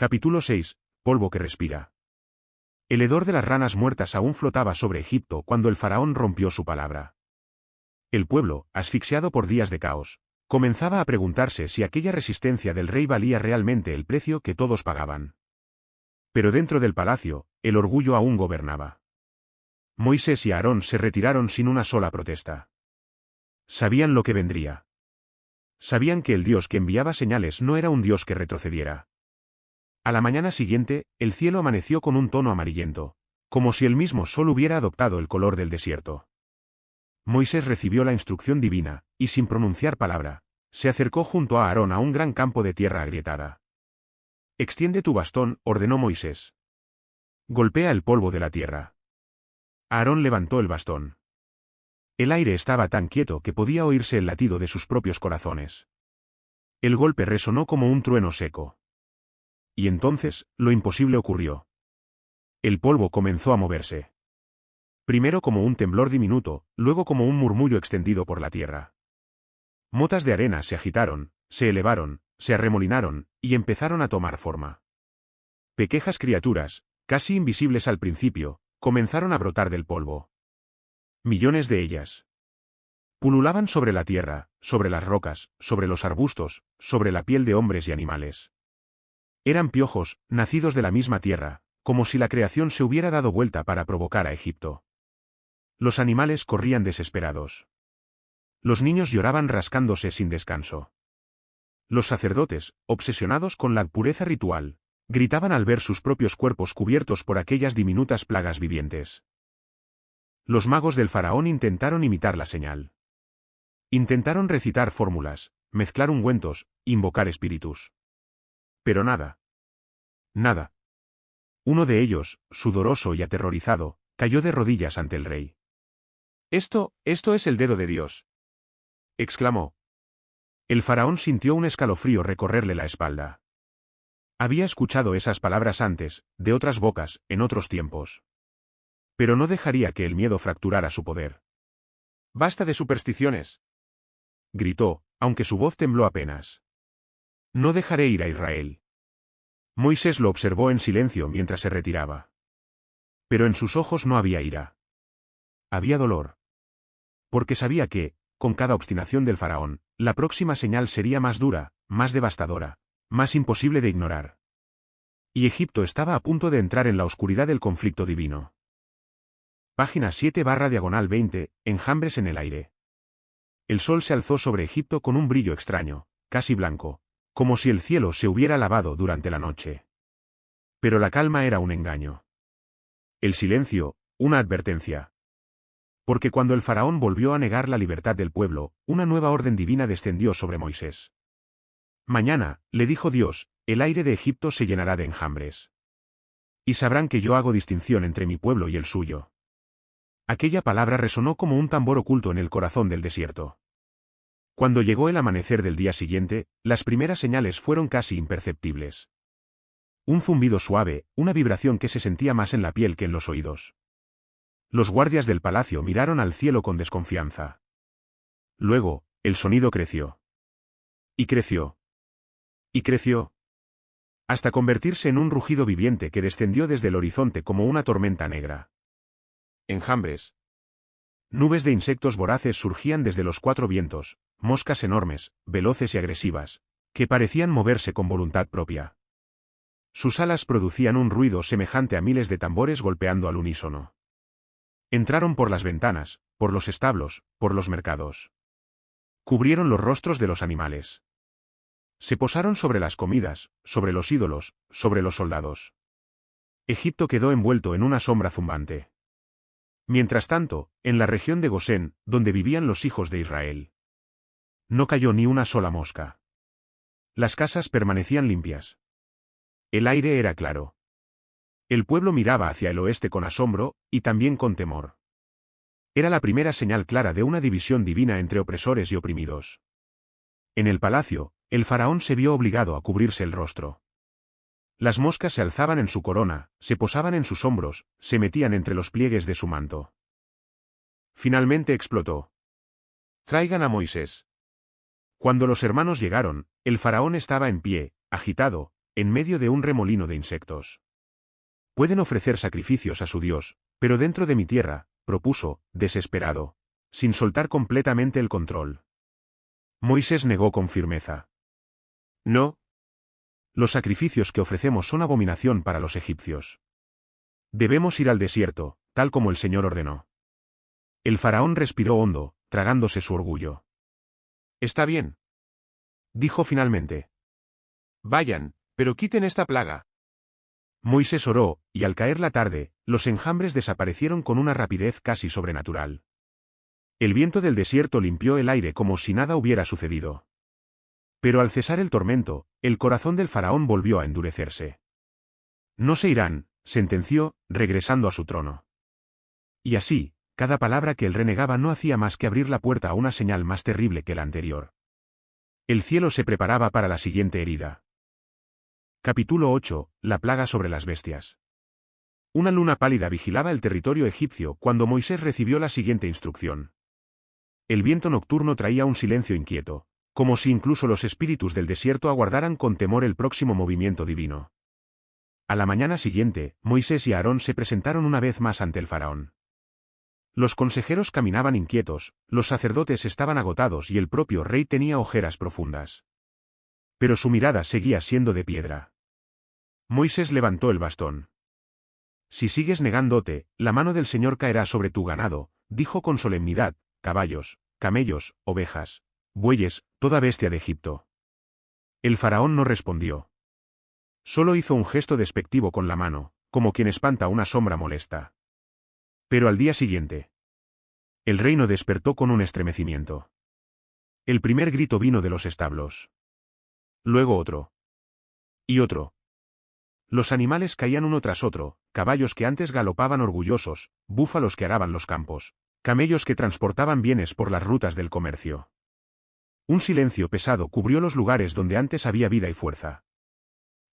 Capítulo 6. Polvo que respira. El hedor de las ranas muertas aún flotaba sobre Egipto cuando el faraón rompió su palabra. El pueblo, asfixiado por días de caos, comenzaba a preguntarse si aquella resistencia del rey valía realmente el precio que todos pagaban. Pero dentro del palacio, el orgullo aún gobernaba. Moisés y Aarón se retiraron sin una sola protesta. Sabían lo que vendría. Sabían que el Dios que enviaba señales no era un Dios que retrocediera. A la mañana siguiente, el cielo amaneció con un tono amarillento, como si el mismo sol hubiera adoptado el color del desierto. Moisés recibió la instrucción divina, y sin pronunciar palabra, se acercó junto a Aarón a un gran campo de tierra agrietada. «Extiende tu bastón», ordenó Moisés. «Golpea el polvo de la tierra». Aarón levantó el bastón. El aire estaba tan quieto que podía oírse el latido de sus propios corazones. El golpe resonó como un trueno seco. Y entonces, lo imposible ocurrió. El polvo comenzó a moverse. Primero como un temblor diminuto, luego como un murmullo extendido por la tierra. Motas de arena se agitaron, se elevaron, se arremolinaron, y empezaron a tomar forma. Pequeñas criaturas, casi invisibles al principio, comenzaron a brotar del polvo. Millones de ellas. Pululaban sobre la tierra, sobre las rocas, sobre los arbustos, sobre la piel de hombres y animales. Eran piojos, nacidos de la misma tierra, como si la creación se hubiera dado vuelta para provocar a Egipto. Los animales corrían desesperados. Los niños lloraban rascándose sin descanso. Los sacerdotes, obsesionados con la pureza ritual, gritaban al ver sus propios cuerpos cubiertos por aquellas diminutas plagas vivientes. Los magos del faraón intentaron imitar la señal. Intentaron recitar fórmulas, mezclar ungüentos, invocar espíritus. Pero nada. Nada. Uno de ellos, sudoroso y aterrorizado, cayó de rodillas ante el rey. Esto es el dedo de Dios», exclamó. El faraón sintió un escalofrío recorrerle la espalda. Había escuchado esas palabras antes, de otras bocas, en otros tiempos. Pero no dejaría que el miedo fracturara su poder. «¡Basta de supersticiones!», gritó, aunque su voz tembló apenas. «No dejaré ir a Israel». Moisés lo observó en silencio mientras se retiraba. Pero en sus ojos no había ira. Había dolor. Porque sabía que, con cada obstinación del faraón, la próxima señal sería más dura, más devastadora, más imposible de ignorar. Y Egipto estaba a punto de entrar en la oscuridad del conflicto divino. Página 7/20, enjambres en el aire. El sol se alzó sobre Egipto con un brillo extraño, casi blanco, como si el cielo se hubiera lavado durante la noche. Pero la calma era un engaño. El silencio, una advertencia. Porque cuando el faraón volvió a negar la libertad del pueblo, una nueva orden divina descendió sobre Moisés. «Mañana», le dijo Dios, «el aire de Egipto se llenará de enjambres. Y sabrán que yo hago distinción entre mi pueblo y el suyo». Aquella palabra resonó como un tambor oculto en el corazón del desierto. Cuando llegó el amanecer del día siguiente, las primeras señales fueron casi imperceptibles. Un zumbido suave, una vibración que se sentía más en la piel que en los oídos. Los guardias del palacio miraron al cielo con desconfianza. Luego, el sonido creció. Y creció. Y creció. Hasta convertirse en un rugido viviente que descendió desde el horizonte como una tormenta negra. Enjambres. Nubes de insectos voraces surgían desde los cuatro vientos, moscas enormes, veloces y agresivas, que parecían moverse con voluntad propia. Sus alas producían un ruido semejante a miles de tambores golpeando al unísono. Entraron por las ventanas, por los establos, por los mercados. Cubrieron los rostros de los animales. Se posaron sobre las comidas, sobre los ídolos, sobre los soldados. Egipto quedó envuelto en una sombra zumbante. Mientras tanto, en la región de Gosén, donde vivían los hijos de Israel, no cayó ni una sola mosca. Las casas permanecían limpias. El aire era claro. El pueblo miraba hacia el oeste con asombro, y también con temor. Era la primera señal clara de una división divina entre opresores y oprimidos. En el palacio, el faraón se vio obligado a cubrirse el rostro. Las moscas se alzaban en su corona, se posaban en sus hombros, se metían entre los pliegues de su manto. Finalmente explotó. «Traigan a Moisés». Cuando los hermanos llegaron, el faraón estaba en pie, agitado, en medio de un remolino de insectos. Pueden ofrecer sacrificios a su Dios, pero dentro de mi tierra, propuso, desesperado, sin soltar completamente el control. Moisés negó con firmeza. No. Los sacrificios que ofrecemos son abominación para los egipcios. Debemos ir al desierto, tal como el Señor ordenó. El faraón respiró hondo, tragándose su orgullo. Está bien, dijo finalmente. Vayan, pero quiten esta plaga. Moisés oró, y al caer la tarde, los enjambres desaparecieron con una rapidez casi sobrenatural. El viento del desierto limpió el aire como si nada hubiera sucedido. Pero al cesar el tormento, el corazón del faraón volvió a endurecerse. No se irán, sentenció, regresando a su trono. Y así, cada palabra que él renegaba no hacía más que abrir la puerta a una señal más terrible que la anterior. El cielo se preparaba para la siguiente herida. Capítulo 8. La plaga sobre las bestias. Una luna pálida vigilaba el territorio egipcio cuando Moisés recibió la siguiente instrucción. El viento nocturno traía un silencio inquieto, como si incluso los espíritus del desierto aguardaran con temor el próximo movimiento divino. A la mañana siguiente, Moisés y Aarón se presentaron una vez más ante el faraón. Los consejeros caminaban inquietos, los sacerdotes estaban agotados y el propio rey tenía ojeras profundas. Pero su mirada seguía siendo de piedra. Moisés levantó el bastón. Si sigues negándote, la mano del Señor caerá sobre tu ganado, dijo con solemnidad, caballos, camellos, ovejas, bueyes, toda bestia de Egipto. El faraón no respondió. Solo hizo un gesto despectivo con la mano, como quien espanta una sombra molesta. Pero al día siguiente, el reino despertó con un estremecimiento. El primer grito vino de los establos. Luego otro. Y otro. Los animales caían uno tras otro, caballos que antes galopaban orgullosos, búfalos que araban los campos, camellos que transportaban bienes por las rutas del comercio. Un silencio pesado cubrió los lugares donde antes había vida y fuerza.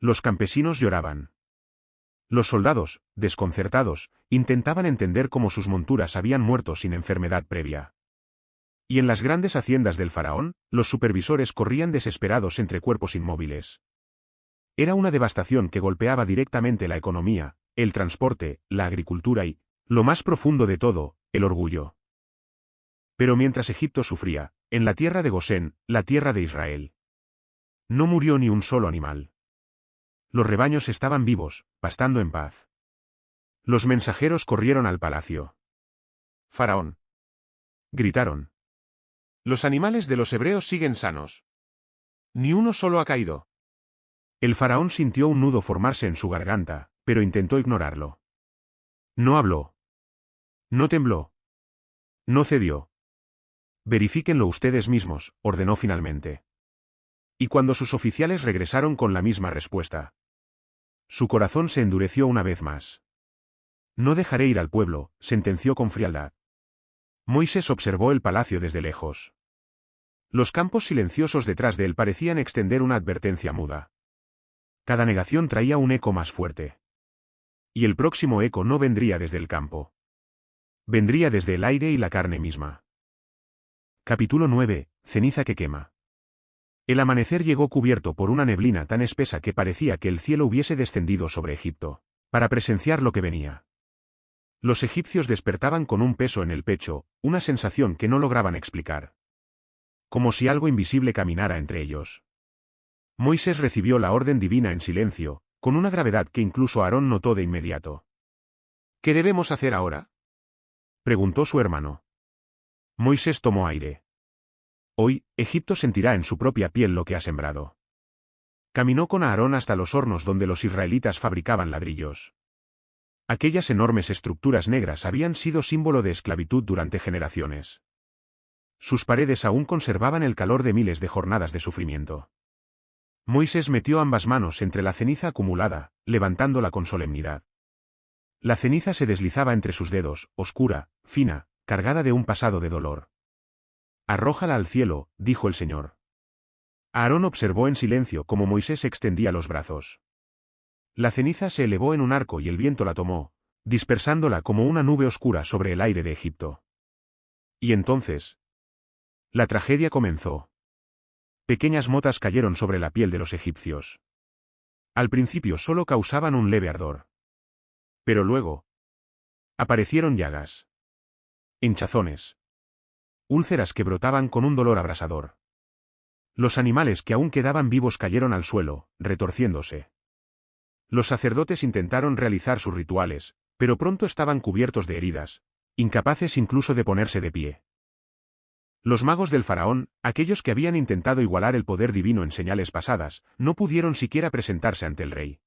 Los campesinos lloraban. Los soldados, desconcertados, intentaban entender cómo sus monturas habían muerto sin enfermedad previa. Y en las grandes haciendas del faraón, los supervisores corrían desesperados entre cuerpos inmóviles. Era una devastación que golpeaba directamente la economía, el transporte, la agricultura y, lo más profundo de todo, el orgullo. Pero mientras Egipto sufría, en la tierra de Gosén, la tierra de Israel, no murió ni un solo animal. Los rebaños estaban vivos, pastando en paz. Los mensajeros corrieron al palacio. Faraón. Gritaron. Los animales de los hebreos siguen sanos. Ni uno solo ha caído. El faraón sintió un nudo formarse en su garganta, pero intentó ignorarlo. No habló. No tembló. No cedió. Verifíquenlo ustedes mismos, ordenó finalmente. Y cuando sus oficiales regresaron con la misma respuesta, su corazón se endureció una vez más. No dejaré ir al pueblo, sentenció con frialdad. Moisés observó el palacio desde lejos. Los campos silenciosos detrás de él parecían extender una advertencia muda. Cada negación traía un eco más fuerte. Y el próximo eco no vendría desde el campo. Vendría desde el aire y la carne misma. Capítulo 9. Ceniza que quema. El amanecer llegó cubierto por una neblina tan espesa que parecía que el cielo hubiese descendido sobre Egipto, para presenciar lo que venía. Los egipcios despertaban con un peso en el pecho, una sensación que no lograban explicar. Como si algo invisible caminara entre ellos. Moisés recibió la orden divina en silencio, con una gravedad que incluso Aarón notó de inmediato. ¿Qué debemos hacer ahora?, preguntó su hermano. Moisés tomó aire. Hoy, Egipto sentirá en su propia piel lo que ha sembrado. Caminó con Aarón hasta los hornos donde los israelitas fabricaban ladrillos. Aquellas enormes estructuras negras habían sido símbolo de esclavitud durante generaciones. Sus paredes aún conservaban el calor de miles de jornadas de sufrimiento. Moisés metió ambas manos entre la ceniza acumulada, levantándola con solemnidad. La ceniza se deslizaba entre sus dedos, oscura, fina, cargada de un pasado de dolor. Arrójala al cielo, dijo el Señor. Aarón observó en silencio cómo Moisés extendía los brazos. La ceniza se elevó en un arco y el viento la tomó, dispersándola como una nube oscura sobre el aire de Egipto. Y entonces, la tragedia comenzó. Pequeñas motas cayeron sobre la piel de los egipcios. Al principio solo causaban un leve ardor. Pero luego aparecieron llagas, hinchazones, úlceras que brotaban con un dolor abrasador. Los animales que aún quedaban vivos cayeron al suelo, retorciéndose. Los sacerdotes intentaron realizar sus rituales, pero pronto estaban cubiertos de heridas, incapaces incluso de ponerse de pie. Los magos del faraón, aquellos que habían intentado igualar el poder divino en señales pasadas, no pudieron siquiera presentarse ante el rey.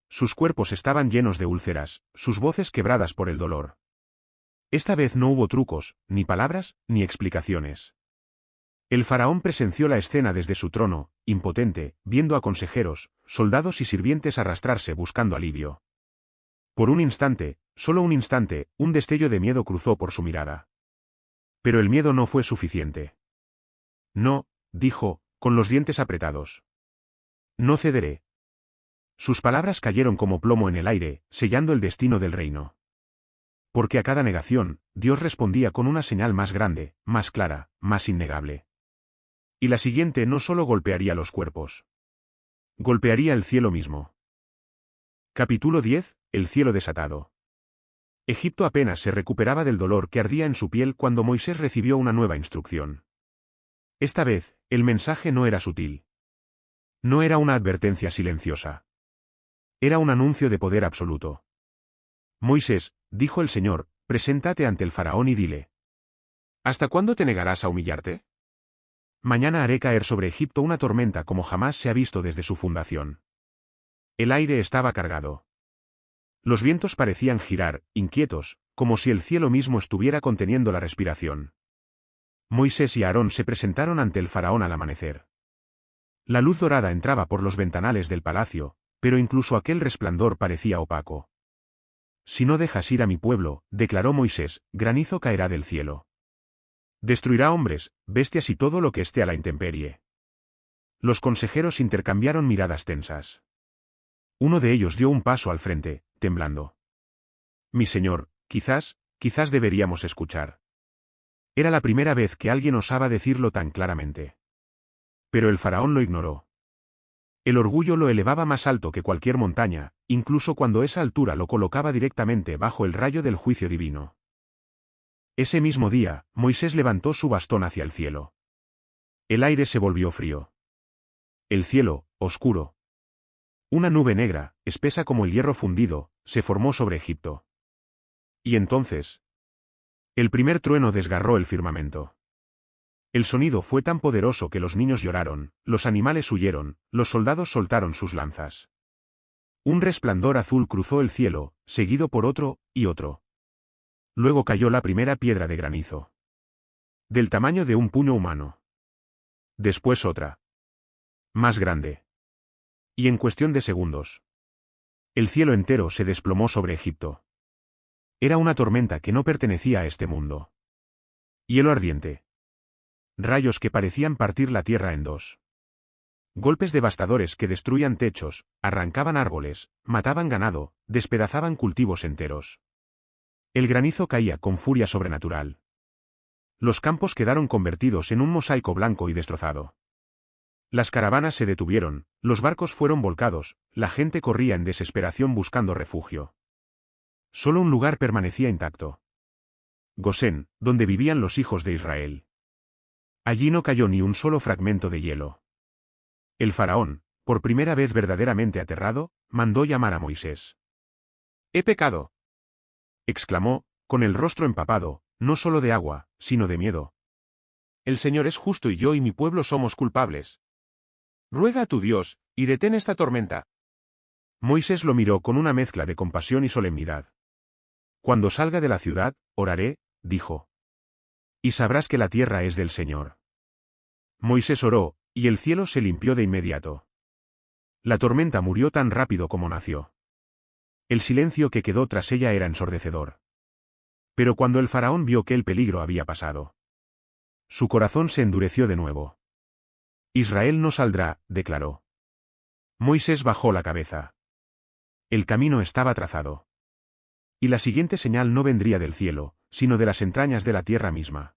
Sus cuerpos estaban llenos de úlceras, sus voces quebradas por el dolor. Esta vez no hubo trucos, ni palabras, ni explicaciones. El faraón presenció la escena desde su trono, impotente, viendo a consejeros, soldados y sirvientes arrastrarse buscando alivio. Por un instante, solo un instante, un destello de miedo cruzó por su mirada. Pero el miedo no fue suficiente. No, dijo, con los dientes apretados. No cederé. Sus palabras cayeron como plomo en el aire, sellando el destino del reino. Porque a cada negación, Dios respondía con una señal más grande, más clara, más innegable. Y la siguiente no solo golpearía los cuerpos. Golpearía el cielo mismo. Capítulo 10, el cielo desatado. Egipto apenas se recuperaba del dolor que ardía en su piel cuando Moisés recibió una nueva instrucción. Esta vez, el mensaje no era sutil. No era una advertencia silenciosa. Era un anuncio de poder absoluto. Moisés, dijo el Señor, preséntate ante el faraón y dile: ¿hasta cuándo te negarás a humillarte? Mañana haré caer sobre Egipto una tormenta como jamás se ha visto desde su fundación. El aire estaba cargado. Los vientos parecían girar, inquietos, como si el cielo mismo estuviera conteniendo la respiración. Moisés y Aarón se presentaron ante el faraón al amanecer. La luz dorada entraba por los ventanales del palacio, pero incluso aquel resplandor parecía opaco. Si no dejas ir a mi pueblo, declaró Moisés, granizo caerá del cielo. Destruirá hombres, bestias y todo lo que esté a la intemperie. Los consejeros intercambiaron miradas tensas. Uno de ellos dio un paso al frente, temblando. Mi señor, quizás deberíamos escuchar. Era la primera vez que alguien osaba decirlo tan claramente. Pero el faraón lo ignoró. El orgullo lo elevaba más alto que cualquier montaña, incluso cuando esa altura lo colocaba directamente bajo el rayo del juicio divino. Ese mismo día, Moisés levantó su bastón hacia el cielo. El aire se volvió frío. El cielo, oscuro. Una nube negra, espesa como el hierro fundido, se formó sobre Egipto. Y entonces, el primer trueno desgarró el firmamento. El sonido fue tan poderoso que los niños lloraron, los animales huyeron, los soldados soltaron sus lanzas. Un resplandor azul cruzó el cielo, seguido por otro, y otro. Luego cayó la primera piedra de granizo. Del tamaño de un puño humano. Después otra. Más grande. Y en cuestión de segundos, el cielo entero se desplomó sobre Egipto. Era una tormenta que no pertenecía a este mundo. Hielo ardiente. Rayos que parecían partir la tierra en dos. Golpes devastadores que destruían techos, arrancaban árboles, mataban ganado, despedazaban cultivos enteros. El granizo caía con furia sobrenatural. Los campos quedaron convertidos en un mosaico blanco y destrozado. Las caravanas se detuvieron, los barcos fueron volcados, la gente corría en desesperación buscando refugio. Solo un lugar permanecía intacto. Gosén, donde vivían los hijos de Israel. Allí no cayó ni un solo fragmento de hielo. El faraón, por primera vez verdaderamente aterrado, mandó llamar a Moisés. «He pecado», exclamó, con el rostro empapado, no solo de agua, sino de miedo. «El Señor es justo y yo y mi pueblo somos culpables. Ruega a tu Dios, y detén esta tormenta». Moisés lo miró con una mezcla de compasión y solemnidad. «Cuando salga de la ciudad, oraré», dijo. «Y sabrás que la tierra es del Señor». Moisés oró, y el cielo se limpió de inmediato. La tormenta murió tan rápido como nació. El silencio que quedó tras ella era ensordecedor. Pero cuando el faraón vio que el peligro había pasado, su corazón se endureció de nuevo. «Israel no saldrá», declaró. Moisés bajó la cabeza. El camino estaba trazado. Y la siguiente señal no vendría del cielo, sino de las entrañas de la tierra misma.